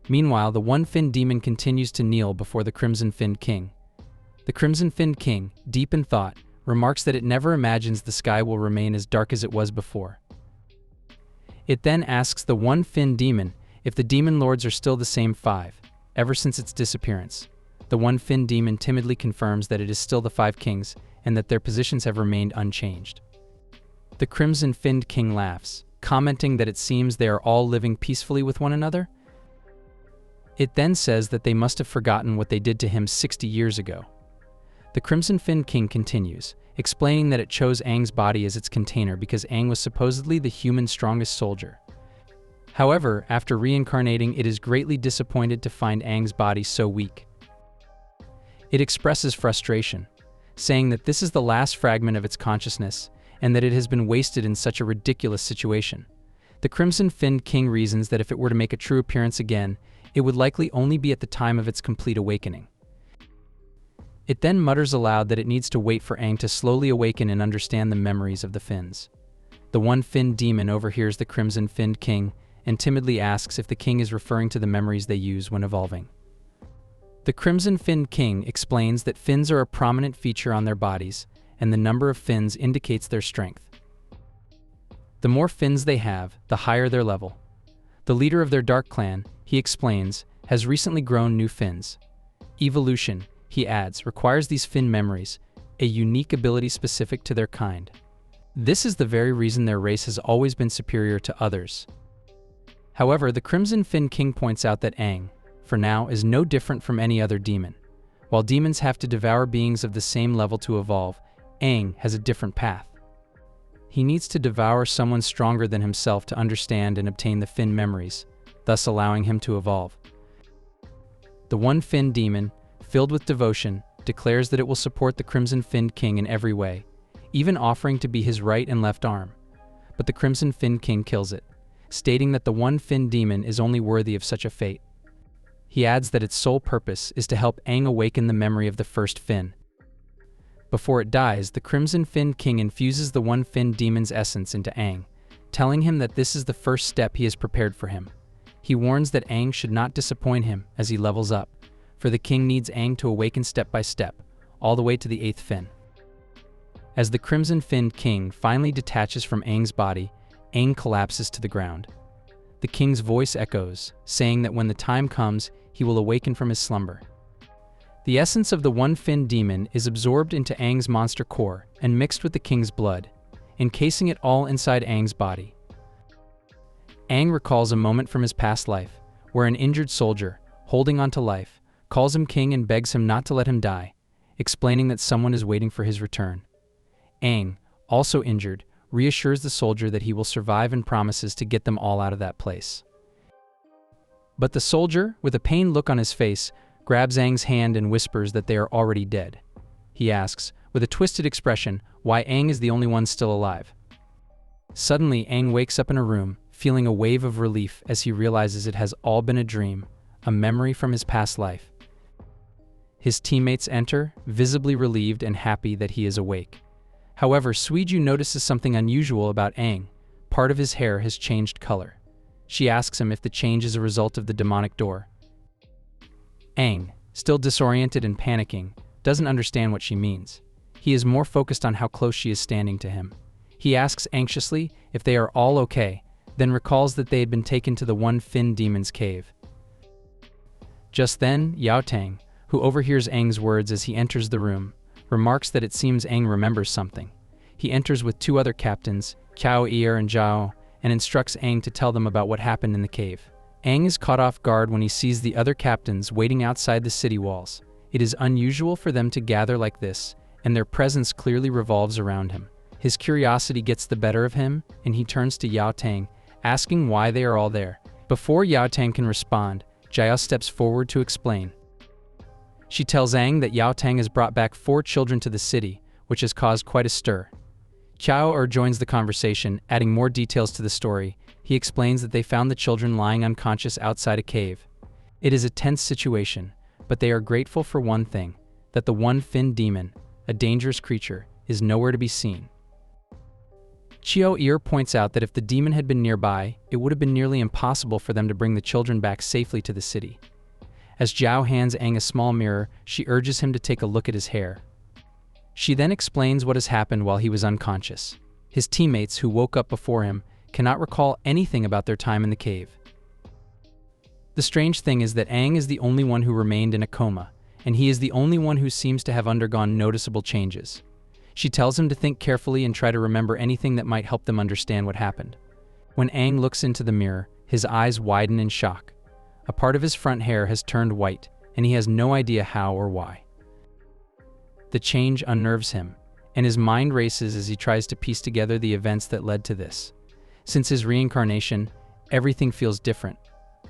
Meanwhile, the one-finned demon continues to kneel before the crimson-finned king. The crimson-finned king, deep in thought, remarks that it never imagines the sky will remain as dark as it was before. It then asks the one-finned demon if the demon lords are still the same five, ever since its disappearance. The one-finned demon timidly confirms that it is still the five kings and that their positions have remained unchanged. The crimson-finned king laughs, commenting that it seems they are all living peacefully with one another. It then says that they must have forgotten what they did to him 60 years ago. The crimson-finned king continues, explaining that it chose Aang's body as its container because Aang was supposedly the human's strongest soldier. However, after reincarnating, it is greatly disappointed to find Aang's body so weak. It expresses frustration, saying that this is the last fragment of its consciousness and that it has been wasted in such a ridiculous situation. The crimson-finned king reasons that if it were to make a true appearance again, it would likely only be at the time of its complete awakening. It then mutters aloud that it needs to wait for Aang to slowly awaken and understand the memories of the Finns. The one-finned demon overhears the crimson-finned king and timidly asks if the king is referring to the memories they use when evolving. The crimson-finned king explains that fins are a prominent feature on their bodies, and the number of fins indicates their strength. The more fins they have, the higher their level. The leader of their dark clan, he explains, has recently grown new fins. Evolution, he adds, requires these fin memories, a unique ability specific to their kind. This is the very reason their race has always been superior to others. However, the crimson-finned king points out that Aang, for now, is no different from any other demon. While demons have to devour beings of the same level to evolve, Aang has a different path. He needs to devour someone stronger than himself to understand and obtain the fin memories, thus allowing him to evolve. The one-finned demon, filled with devotion, declares that it will support the crimson-finned king in every way, even offering to be his right and left arm. But the crimson-finned king kills it, stating that the one-finned demon is only worthy of such a fate. He adds that its sole purpose is to help Aang awaken the memory of the first fin. Before it dies, the crimson-finned king infuses the one-finned demon's essence into Aang, telling him that this is the first step he has prepared for him. He warns that Aang should not disappoint him as he levels up, for the king needs Aang to awaken step by step, all the way to the 8th fin. As the crimson-finned king finally detaches from Aang's body, Aang collapses to the ground. The king's voice echoes, saying that when the time comes, he will awaken from his slumber. The essence of the one-finned demon is absorbed into Aang's monster core and mixed with the king's blood, encasing it all inside Aang's body. Aang recalls a moment from his past life, where an injured soldier, holding on to life, calls him king and begs him not to let him die, explaining that someone is waiting for his return. Aang, also injured, reassures the soldier that he will survive and promises to get them all out of that place. But the soldier, with a pained look on his face, grabs Aang's hand and whispers that they are already dead. He asks, with a twisted expression, why Aang is the only one still alive. Suddenly, Aang wakes up in a room, feeling a wave of relief as he realizes it has all been a dream, a memory from his past life. His teammates enter, visibly relieved and happy that he is awake. However, Suiju notices something unusual about Aang. Part of his hair has changed color. She asks him if the change is a result of the demonic door. Aang, still disoriented and panicking, doesn't understand what she means. He is more focused on how close she is standing to him. He asks anxiously if they are all okay, then recalls that they had been taken to the one-finned demon's cave. Just then, Yao Tang, who overhears Aang's words as he enters the room, remarks that it seems Aang remembers something. He enters with two other captains, Chao Ir and Zhao, and instructs Aang to tell them about what happened in the cave. Aang is caught off guard when he sees the other captains waiting outside the city walls. It is unusual for them to gather like this, and their presence clearly revolves around him. His curiosity gets the better of him, and he turns to Yao Tang, asking why they are all there. Before Yao Tang can respond, Jia steps forward to explain. She tells Aang that Yao Tang has brought back 4 children to the city, which has caused quite a stir. Chao Er joins the conversation, adding more details to the story. He explains that they found the children lying unconscious outside a cave. It is a tense situation, but they are grateful for one thing, that the one-finned demon, a dangerous creature, is nowhere to be seen. Chiao Ear points out that if the demon had been nearby, it would have been nearly impossible for them to bring the children back safely to the city. As Zhao hands Aang a small mirror, she urges him to take a look at his hair. She then explains what has happened while he was unconscious. His teammates, who woke up before him, cannot recall anything about their time in the cave. The strange thing is that Aang is the only one who remained in a coma, and he is the only one who seems to have undergone noticeable changes. She tells him to think carefully and try to remember anything that might help them understand what happened. When Aang looks into the mirror, his eyes widen in shock. A part of his front hair has turned white, and he has no idea how or why. The change unnerves him, and his mind races as he tries to piece together the events that led to this. Since his reincarnation, everything feels different,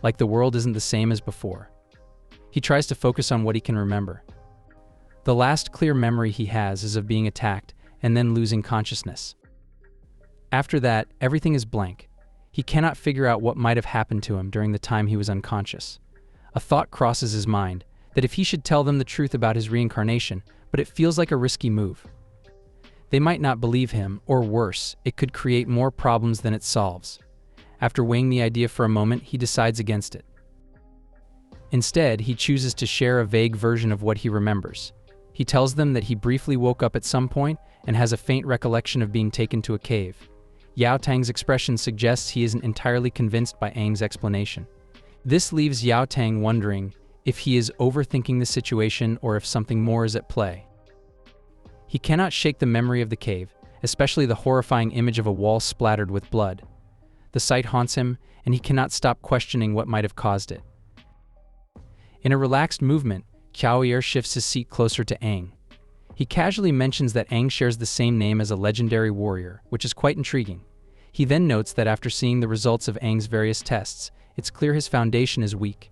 like the world isn't the same as before. He tries to focus on what he can remember. The last clear memory he has is of being attacked and then losing consciousness. After that, everything is blank. He cannot figure out what might have happened to him during the time he was unconscious. A thought crosses his mind that if he should tell them the truth about his reincarnation, but it feels like a risky move. They might not believe him, or worse, it could create more problems than it solves. After weighing the idea for a moment, he decides against it. Instead, he chooses to share a vague version of what he remembers. He tells them that he briefly woke up at some point and has a faint recollection of being taken to a cave. Yao Tang's expression suggests he isn't entirely convinced by Aang's explanation. This leaves Yao Tang wondering if he is overthinking the situation or if something more is at play. He cannot shake the memory of the cave, especially the horrifying image of a wall splattered with blood. The sight haunts him, and he cannot stop questioning what might have caused it. In a relaxed movement, Chiao Ear shifts his seat closer to Aang. He casually mentions that Aang shares the same name as a legendary warrior, which is quite intriguing. He then notes that after seeing the results of Aang's various tests, it's clear his foundation is weak.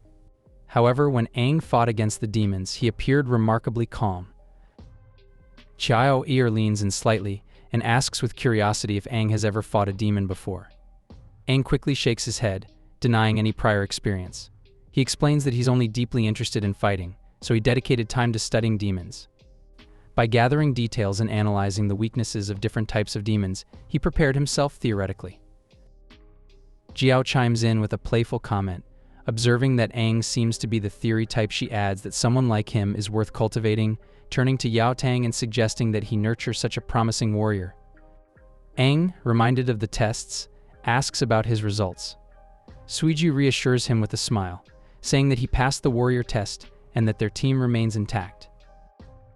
However, when Aang fought against the demons, he appeared remarkably calm. Chiao Ear leans in slightly and asks with curiosity if Aang has ever fought a demon before. Aang quickly shakes his head, denying any prior experience. He explains that he's only deeply interested in fighting, so he dedicated time to studying demons. By gathering details and analyzing the weaknesses of different types of demons, he prepared himself theoretically. Jiao chimes in with a playful comment, observing that Aang seems to be the theory type. She adds that someone like him is worth cultivating, turning to Yao Tang and suggesting that he nurture such a promising warrior. Aang, reminded of the tests, asks about his results. Suiju reassures him with a smile, saying that he passed the warrior test and that their team remains intact.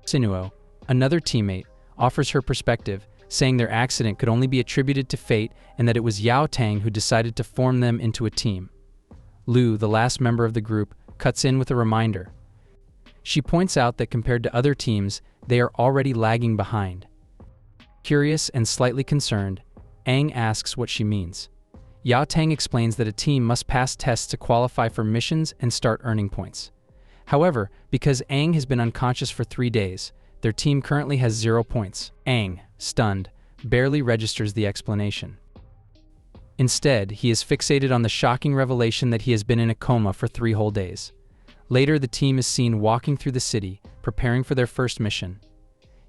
Sinuo, another teammate, offers her perspective, saying their accident could only be attributed to fate and that it was Yao Tang who decided to form them into a team. Lu, the last member of the group, cuts in with a reminder. She points out that compared to other teams, they are already lagging behind. Curious and slightly concerned, Aang asks what she means. Yao Tang explains that a team must pass tests to qualify for missions and start earning points. However, because Aang has been unconscious for 3 days, their team currently has 0 points. Aang, stunned, barely registers the explanation. Instead, he is fixated on the shocking revelation that he has been in a coma for 3 whole days. Later, the team is seen walking through the city, preparing for their first mission.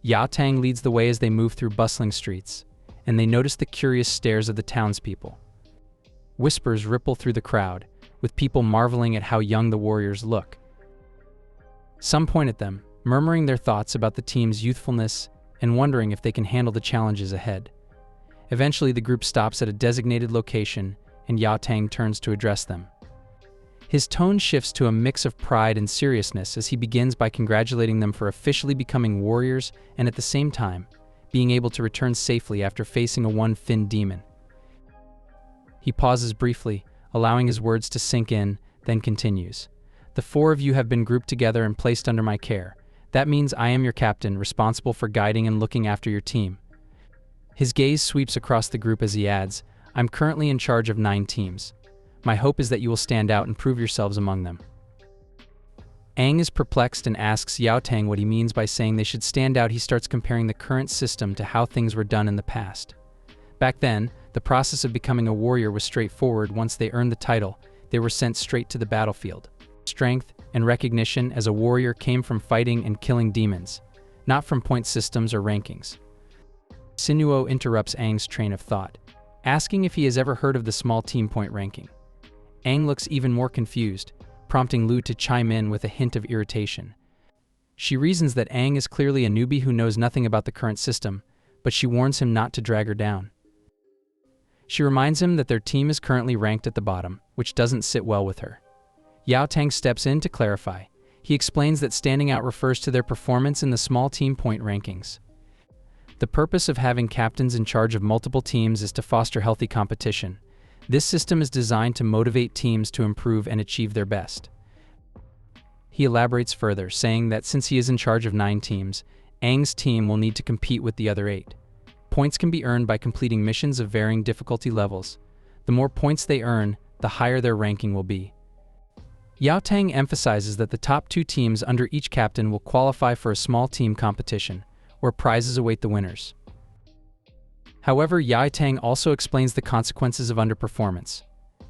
Yao Tang leads the way as they move through bustling streets, and they notice the curious stares of the townspeople. Whispers ripple through the crowd, with people marveling at how young the warriors look. Some point at them, murmuring their thoughts about the team's youthfulness and wondering if they can handle the challenges ahead. Eventually, the group stops at a designated location, and Yao Tang turns to address them. His tone shifts to a mix of pride and seriousness as he begins by congratulating them for officially becoming warriors and at the same time, being able to return safely after facing a one-finned demon. He pauses briefly, allowing his words to sink in, then continues. The 4 of you have been grouped together and placed under my care. That means I am your captain, responsible for guiding and looking after your team. His gaze sweeps across the group as he adds, I'm currently in charge of 9 teams. My hope is that you will stand out and prove yourselves among them. Aang is perplexed and asks Yao Tang what he means by saying they should stand out. He starts comparing the current system to how things were done in the past. Back then, the process of becoming a warrior was straightforward. Once they earned the title, they were sent straight to the battlefield. strength, and recognition as a warrior came from fighting and killing demons, not from point systems or rankings. Sinuo interrupts Aang's train of thought, asking if he has ever heard of the small team point ranking. Aang looks even more confused, prompting Lu to chime in with a hint of irritation. She reasons that Aang is clearly a newbie who knows nothing about the current system, but she warns him not to drag her down. She reminds him that their team is currently ranked at the bottom, which doesn't sit well with her. Yao Tang steps in to clarify. He explains that standing out refers to their performance in the small team point rankings. The purpose of having captains in charge of multiple teams is to foster healthy competition. This system is designed to motivate teams to improve and achieve their best. He elaborates further, saying that since he is in charge of 9 teams, Aang's team will need to compete with the other 8. Points can be earned by completing missions of varying difficulty levels. The more points they earn, the higher their ranking will be. Yao Tang emphasizes that the top 2 teams under each captain will qualify for a small team competition, where prizes await the winners. However, Yao Tang also explains the consequences of underperformance.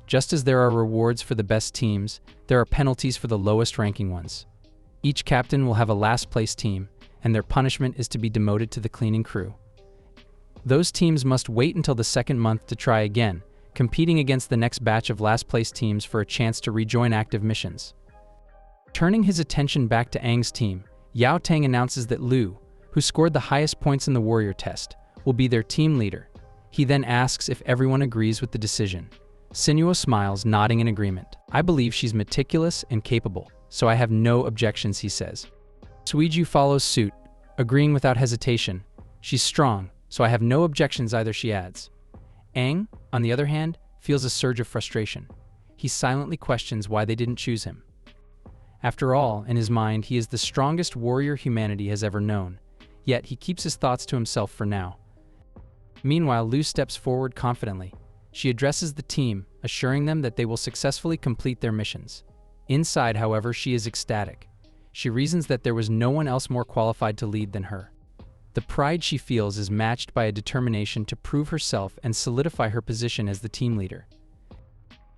Just as there are rewards for the best teams, there are penalties for the lowest ranking ones. Each captain will have a last-place team, and their punishment is to be demoted to the cleaning crew. Those teams must wait until the second month to try again, competing against the next batch of last-place teams for a chance to rejoin active missions. Turning his attention back to Aang's team, Yao Tang announces that Lu, who scored the highest points in the warrior test, will be their team leader. He then asks if everyone agrees with the decision. Sinuo smiles, nodding in agreement. "I believe she's meticulous and capable, so I have no objections," he says. Suiju follows suit, agreeing without hesitation. "She's strong, so I have no objections either," she adds. Aang, on the other hand, feels a surge of frustration. He silently questions why they didn't choose him. After all, in his mind, he is the strongest warrior humanity has ever known, yet he keeps his thoughts to himself for now. Meanwhile, Lu steps forward confidently. She addresses the team, assuring them that they will successfully complete their missions. Inside, however, she is ecstatic. She reasons that there was no one else more qualified to lead than her. The pride she feels is matched by a determination to prove herself and solidify her position as the team leader.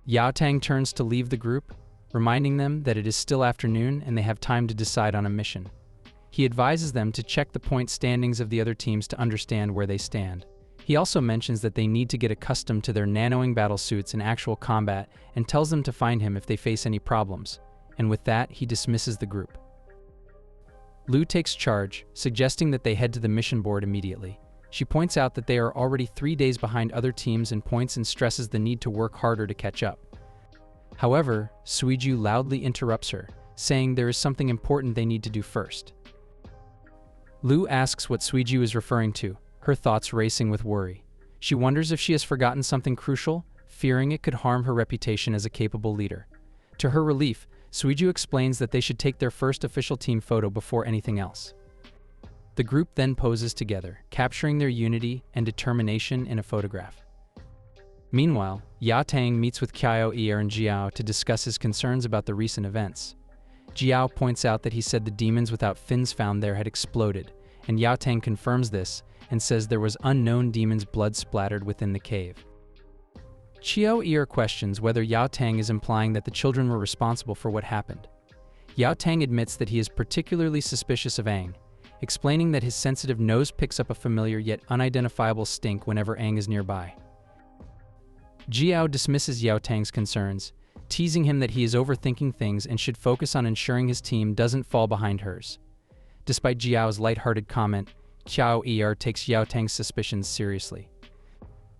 Yao Tang turns to leave the group, reminding them that it is still afternoon and they have time to decide on a mission. He advises them to check the point standings of the other teams to understand where they stand. He also mentions that they need to get accustomed to their nanoing battlesuits in actual combat and tells them to find him if they face any problems, and with that, he dismisses the group. Lu takes charge, suggesting that they head to the mission board immediately. She points out that they are already 3 days behind other teams in points and stresses the need to work harder to catch up. However, Suiju loudly interrupts her, saying there is something important they need to do first. Lu asks what Suiju is referring to, her thoughts racing with worry. She wonders if she has forgotten something crucial, fearing it could harm her reputation as a capable leader. To her relief, Suiju explains that they should take their first official team photo before anything else. The group then poses together, capturing their unity and determination in a photograph. Meanwhile, Yao Tang meets with Qiao Er and Jiao to discuss his concerns about the recent events. Jiao points out that he said the demons without fins found there had exploded, and Yao Tang confirms this and says there was unknown demons' blood splattered within the cave. Qiao Er questions whether Yao Tang is implying that the children were responsible for what happened. Yao Tang admits that he is particularly suspicious of Aang, explaining that his sensitive nose picks up a familiar yet unidentifiable stink whenever Aang is nearby. Jiao dismisses Yao Tang's concerns, teasing him that he is overthinking things and should focus on ensuring his team doesn't fall behind hers. Despite Jiao's lighthearted comment, Qiao Er takes Yao Tang's suspicions seriously.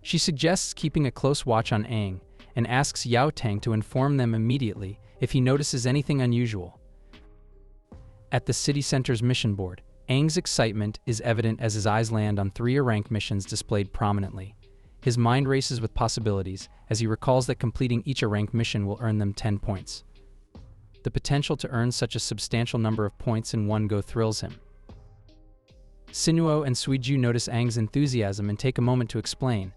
She suggests keeping a close watch on Aang and asks Yao Tang to inform them immediately if he notices anything unusual. At the city center's mission board, Aang's excitement is evident as his eyes land on 3 rank missions displayed prominently. His mind races with possibilities as he recalls that completing each rank mission will earn them 10 points. The potential to earn such a substantial number of points in one go thrills him. Sinuo and Suiju notice Aang's enthusiasm and take a moment to explain.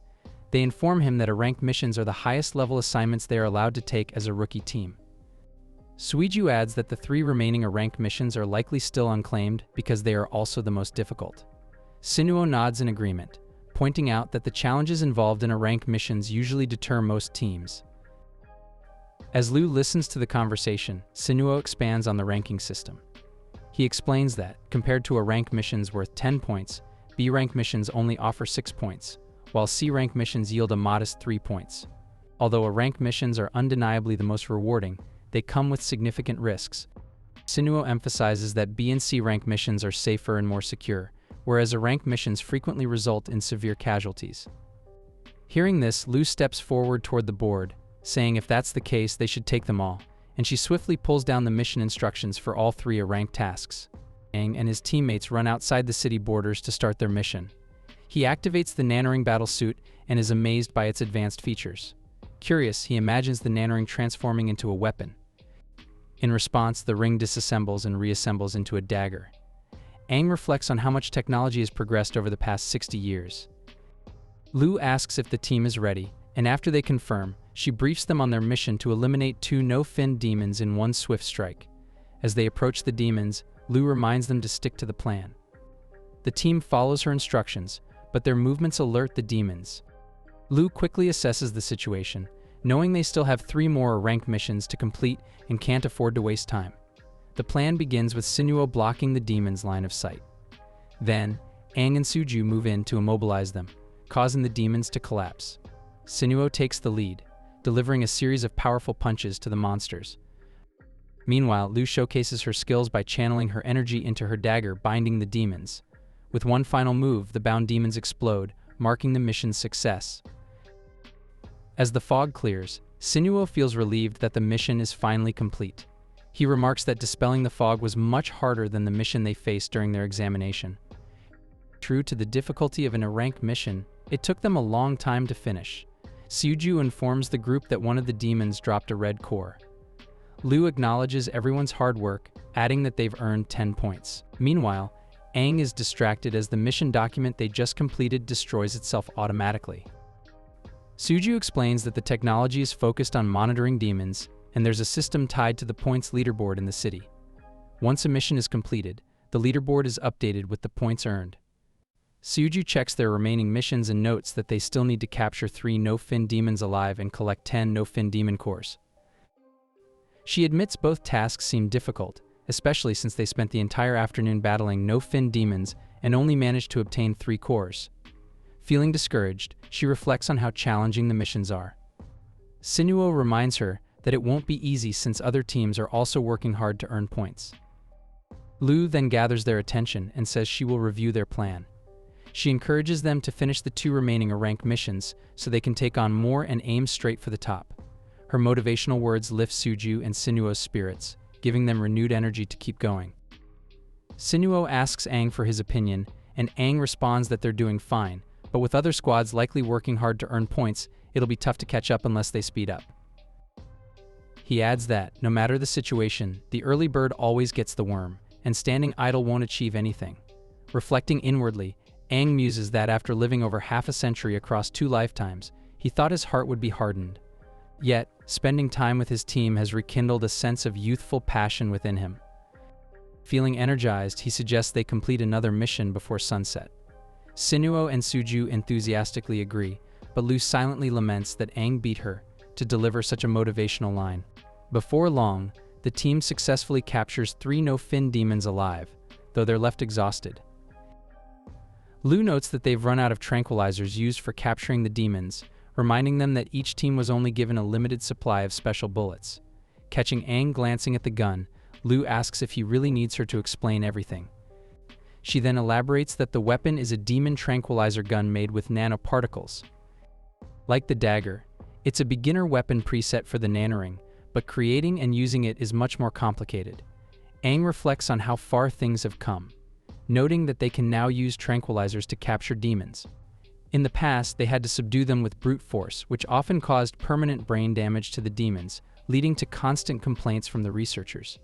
They inform him that ranked missions are the highest level assignments they are allowed to take as a rookie team. Suiju adds that the 3 remaining ranked missions are likely still unclaimed because they are also the most difficult. Sinuo nods in agreement, pointing out that the challenges involved in rank missions usually deter most teams. As Lu listens to the conversation, Sinuo expands on the ranking system. He explains that, compared to a rank missions worth 10 points, B-rank missions only offer 6 points, while C-rank missions yield a modest 3 points. Although a rank missions are undeniably the most rewarding, they come with significant risks. Sinuo emphasizes that B and C rank missions are safer and more secure, whereas A rank missions frequently result in severe casualties. Hearing this, Lu steps forward toward the board, saying if that's the case, they should take them all, and she swiftly pulls down the mission instructions for all 3 A-rank tasks. Aang and his teammates run outside the city borders to start their mission. He activates the Nanoring battlesuit and is amazed by its advanced features. Curious, he imagines the Nanoring transforming into a weapon. In response, the ring disassembles and reassembles into a dagger. Aang reflects on how much technology has progressed over the past 60 years. Lu asks if the team is ready, and after they confirm, she briefs them on their mission to eliminate 2 no-fin demons in one swift strike. As they approach the demons, Lu reminds them to stick to the plan. The team follows her instructions, but their movements alert the demons. Lu quickly assesses the situation, knowing they still have 3 more rank missions to complete and can't afford to waste time. The plan begins with Sinuo blocking the demons' line of sight. Then, Aang and Suju move in to immobilize them, causing the demons to collapse. Sinuo takes the lead, delivering a series of powerful punches to the monsters. Meanwhile, Lu showcases her skills by channeling her energy into her dagger, binding the demons. With one final move, the bound demons explode, marking the mission's success. As the fog clears, Sinuo feels relieved that the mission is finally complete. He remarks that dispelling the fog was much harder than the mission they faced during their examination. True to the difficulty of an A-rank mission, it took them a long time to finish. Suju informs the group that one of the demons dropped a red core. Lu acknowledges everyone's hard work, adding that they've earned 10 points. Meanwhile, Aang is distracted as the mission document they just completed destroys itself automatically. Suju explains that the technology is focused on monitoring demons, and there's a system tied to the points leaderboard in the city. Once a mission is completed, the leaderboard is updated with the points earned. Suju checks their remaining missions and notes that they still need to capture 3 no-fin demons alive and collect 10 no-fin demon cores. She admits both tasks seem difficult, especially since they spent the entire afternoon battling no-fin demons and only managed to obtain 3 cores. Feeling discouraged, she reflects on how challenging the missions are. Sinuo reminds her that it won't be easy since other teams are also working hard to earn points. Lu then gathers their attention and says she will review their plan. She encourages them to finish the 2 remaining A-rank missions so they can take on more and aim straight for the top. Her motivational words lift Suju and Sinuo's spirits, giving them renewed energy to keep going. Sinuo asks Aang for his opinion, and Aang responds that they're doing fine, but with other squads likely working hard to earn points, it'll be tough to catch up unless they speed up. He adds that, no matter the situation, the early bird always gets the worm, and standing idle won't achieve anything. Reflecting inwardly, Aang muses that after living over half a century across 2 lifetimes, he thought his heart would be hardened. Yet, spending time with his team has rekindled a sense of youthful passion within him. Feeling energized, he suggests they complete another mission before sunset. Sinuo and Suju enthusiastically agree, but Lu silently laments that Aang beat her to deliver such a motivational line. Before long, the team successfully captures 3 no-fin demons alive, though they're left exhausted. Lu notes that they've run out of tranquilizers used for capturing the demons, reminding them that each team was only given a limited supply of special bullets. Catching Aang glancing at the gun, Lu asks if he really needs her to explain everything. She then elaborates that the weapon is a demon tranquilizer gun made with nanoparticles. Like the dagger, it's a beginner weapon preset for the Nanoring, but creating and using it is much more complicated. Aang reflects on how far things have come, noting that they can now use tranquilizers to capture demons. In the past, they had to subdue them with brute force, which often caused permanent brain damage to the demons, leading to constant complaints from the researchers.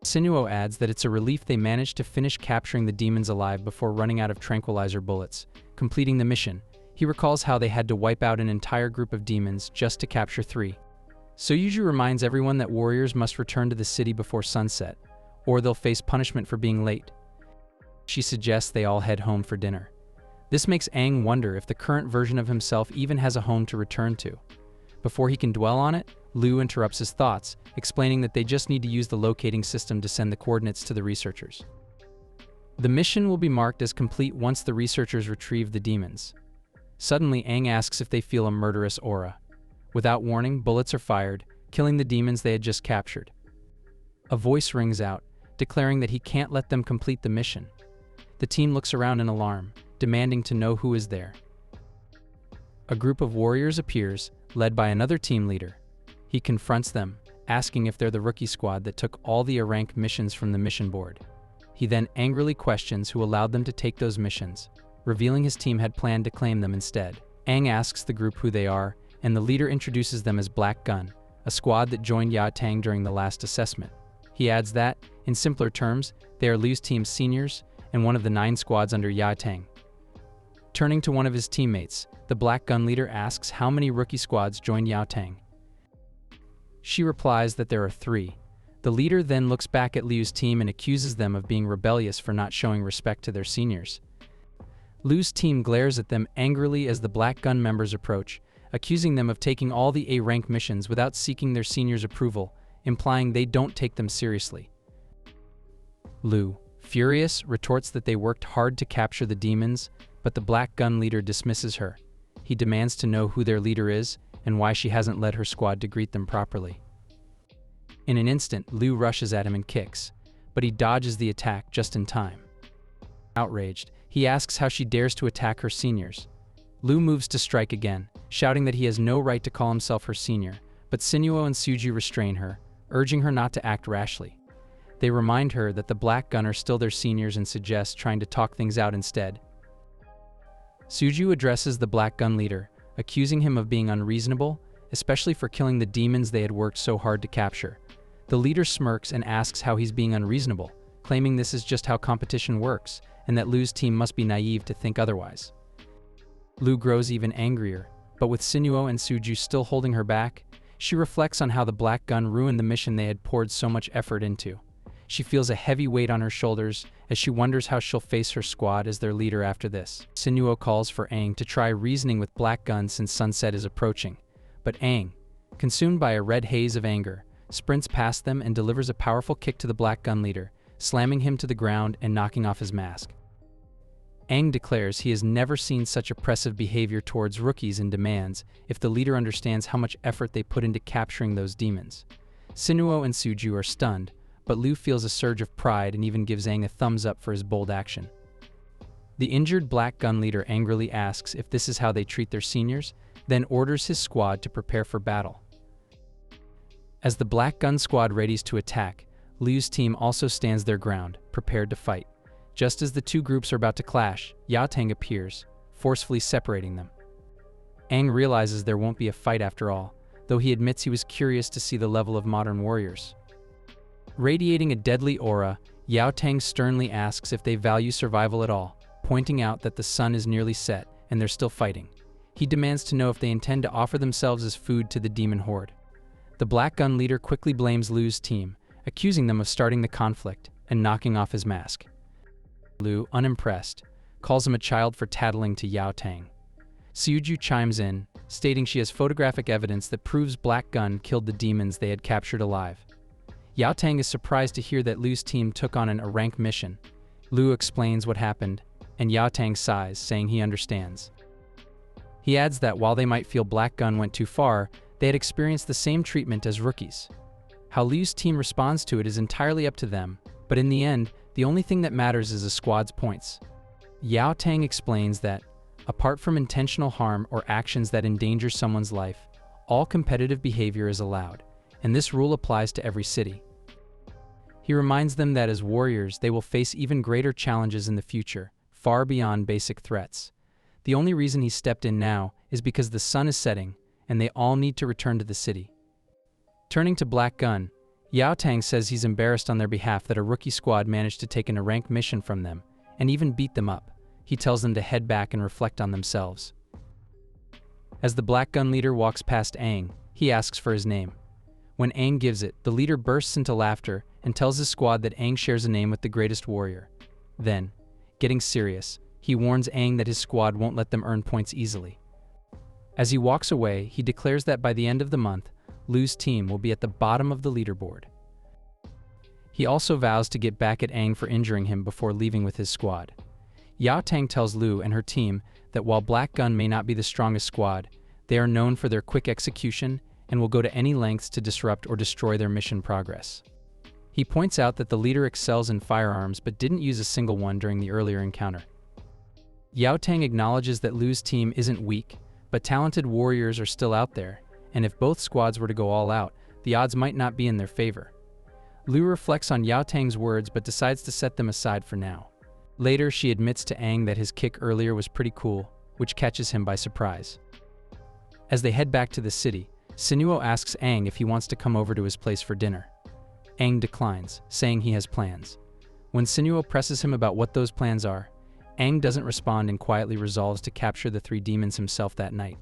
Sinuo adds that it's a relief they managed to finish capturing the demons alive before running out of tranquilizer bullets, completing the mission. He recalls how they had to wipe out an entire group of demons just to capture 3. Soyuju reminds everyone that warriors must return to the city before sunset, or they'll face punishment for being late. She suggests they all head home for dinner. This makes Aang wonder if the current version of himself even has a home to return to. Before he can dwell on it, Liu interrupts his thoughts, explaining that they just need to use the locating system to send the coordinates to the researchers. The mission will be marked as complete once the researchers retrieve the demons. Suddenly, Aang asks if they feel a murderous aura. Without warning, bullets are fired, killing the demons they had just captured. A voice rings out, declaring that he can't let them complete the mission. The team looks around in alarm, demanding to know who is there. A group of warriors appears, led by another team leader. He confronts them, asking if they're the rookie squad that took all the A-rank missions from the mission board. He then angrily questions who allowed them to take those missions, revealing his team had planned to claim them instead. Aang asks the group who they are, and the leader introduces them as Black Gun, a squad that joined Ya Tang during the last assessment. He adds that, in simpler terms, they are Liu's team's seniors and one of the 9 squads under Ya Tang. Turning to one of his teammates, the Black Gun leader asks how many rookie squads joined Ya Tang. She replies that there are 3. The leader then looks back at Liu's team and accuses them of being rebellious for not showing respect to their seniors. Liu's team glares at them angrily as the Black Gun members approach, accusing them of taking all the A-rank missions without seeking their seniors' approval, implying they don't take them seriously. Liu, furious, retorts that they worked hard to capture the demons, but the Black Gun leader dismisses her. He demands to know who their leader is and why she hasn't led her squad to greet them properly. In an instant, Liu rushes at him and kicks, but he dodges the attack just in time. Outraged, he asks how she dares to attack her seniors. Liu moves to strike again, shouting that he has no right to call himself her senior, but Sinuo and Suju restrain her, urging her not to act rashly. They remind her that the Black Gun are still their seniors and suggest trying to talk things out instead. Suju addresses the Black Gun leader, accusing him of being unreasonable, especially for killing the demons they had worked so hard to capture. The leader smirks and asks how he's being unreasonable, claiming this is just how competition works, and that Liu's team must be naive to think otherwise. Liu grows even angrier, but with Sinuo and Suju still holding her back, she reflects on how the Black Gun ruined the mission they had poured so much effort into. She feels a heavy weight on her shoulders as she wonders how she'll face her squad as their leader after this. Sinuo calls for Aang to try reasoning with Black Gun since sunset is approaching, but Aang, consumed by a red haze of anger, sprints past them and delivers a powerful kick to the Black Gun leader, slamming him to the ground and knocking off his mask. Aang declares he has never seen such oppressive behavior towards rookies and demands if the leader understands how much effort they put into capturing those demons. Sinuo and Suju are stunned, but Liu feels a surge of pride and even gives Aang a thumbs up for his bold action. The injured Black Gun leader angrily asks if this is how they treat their seniors, then orders his squad to prepare for battle. As the Black Gun squad readies to attack, Liu's team also stands their ground, prepared to fight. Just as the two groups are about to clash, Ya Tang appears, forcefully separating them. Aang realizes there won't be a fight after all, though he admits he was curious to see the level of modern warriors. Radiating a deadly aura, Ya Tang sternly asks if they value survival at all, pointing out that the sun is nearly set and they're still fighting. He demands to know if they intend to offer themselves as food to the demon horde. The Black Gun leader quickly blames Liu's team, accusing them of starting the conflict and knocking off his mask. Liu, unimpressed, calls him a child for tattling to Ya Tang. Suju chimes in, stating she has photographic evidence that proves Black Gun killed the demons they had captured alive. Ya Tang is surprised to hear that Liu's team took on an A-rank mission. Liu explains what happened, and Ya Tang sighs, saying he understands. He adds that while they might feel Black Gun went too far, they had experienced the same treatment as rookies. How Liu's team responds to it is entirely up to them, but in the end, the only thing that matters is a squad's points. Yao Tang explains that, apart from intentional harm or actions that endanger someone's life, all competitive behavior is allowed, and this rule applies to every city. He reminds them that as warriors, they will face even greater challenges in the future, far beyond basic threats. The only reason he stepped in now is because the sun is setting, and they all need to return to the city. Turning to Black Gun, Yao Tang says he's embarrassed on their behalf that a rookie squad managed to take an A-rank mission from them, and even beat them up. He tells them to head back and reflect on themselves. As the Black Gun leader walks past Aang, he asks for his name. When Aang gives it, the leader bursts into laughter and tells his squad that Aang shares a name with the greatest warrior. Then, getting serious, he warns Aang that his squad won't let them earn points easily. As he walks away, he declares that by the end of the month, Lu's team will be at the bottom of the leaderboard. He also vows to get back at Aang for injuring him before leaving with his squad. Yao Tang tells Lu and her team that while Black Gun may not be the strongest squad, they are known for their quick execution and will go to any lengths to disrupt or destroy their mission progress. He points out that the leader excels in firearms but didn't use a single one during the earlier encounter. Yao Tang acknowledges that Lu's team isn't weak, but talented warriors are still out there, and if both squads were to go all out, the odds might not be in their favor. Lu reflects on Yao Tang's words but decides to set them aside for now. Later, she admits to Aang that his kick earlier was pretty cool, which catches him by surprise. As they head back to the city, Sinuo asks Aang if he wants to come over to his place for dinner. Aang declines, saying he has plans. When Sinuo presses him about what those plans are, Aang doesn't respond and quietly resolves to capture the three demons himself that night.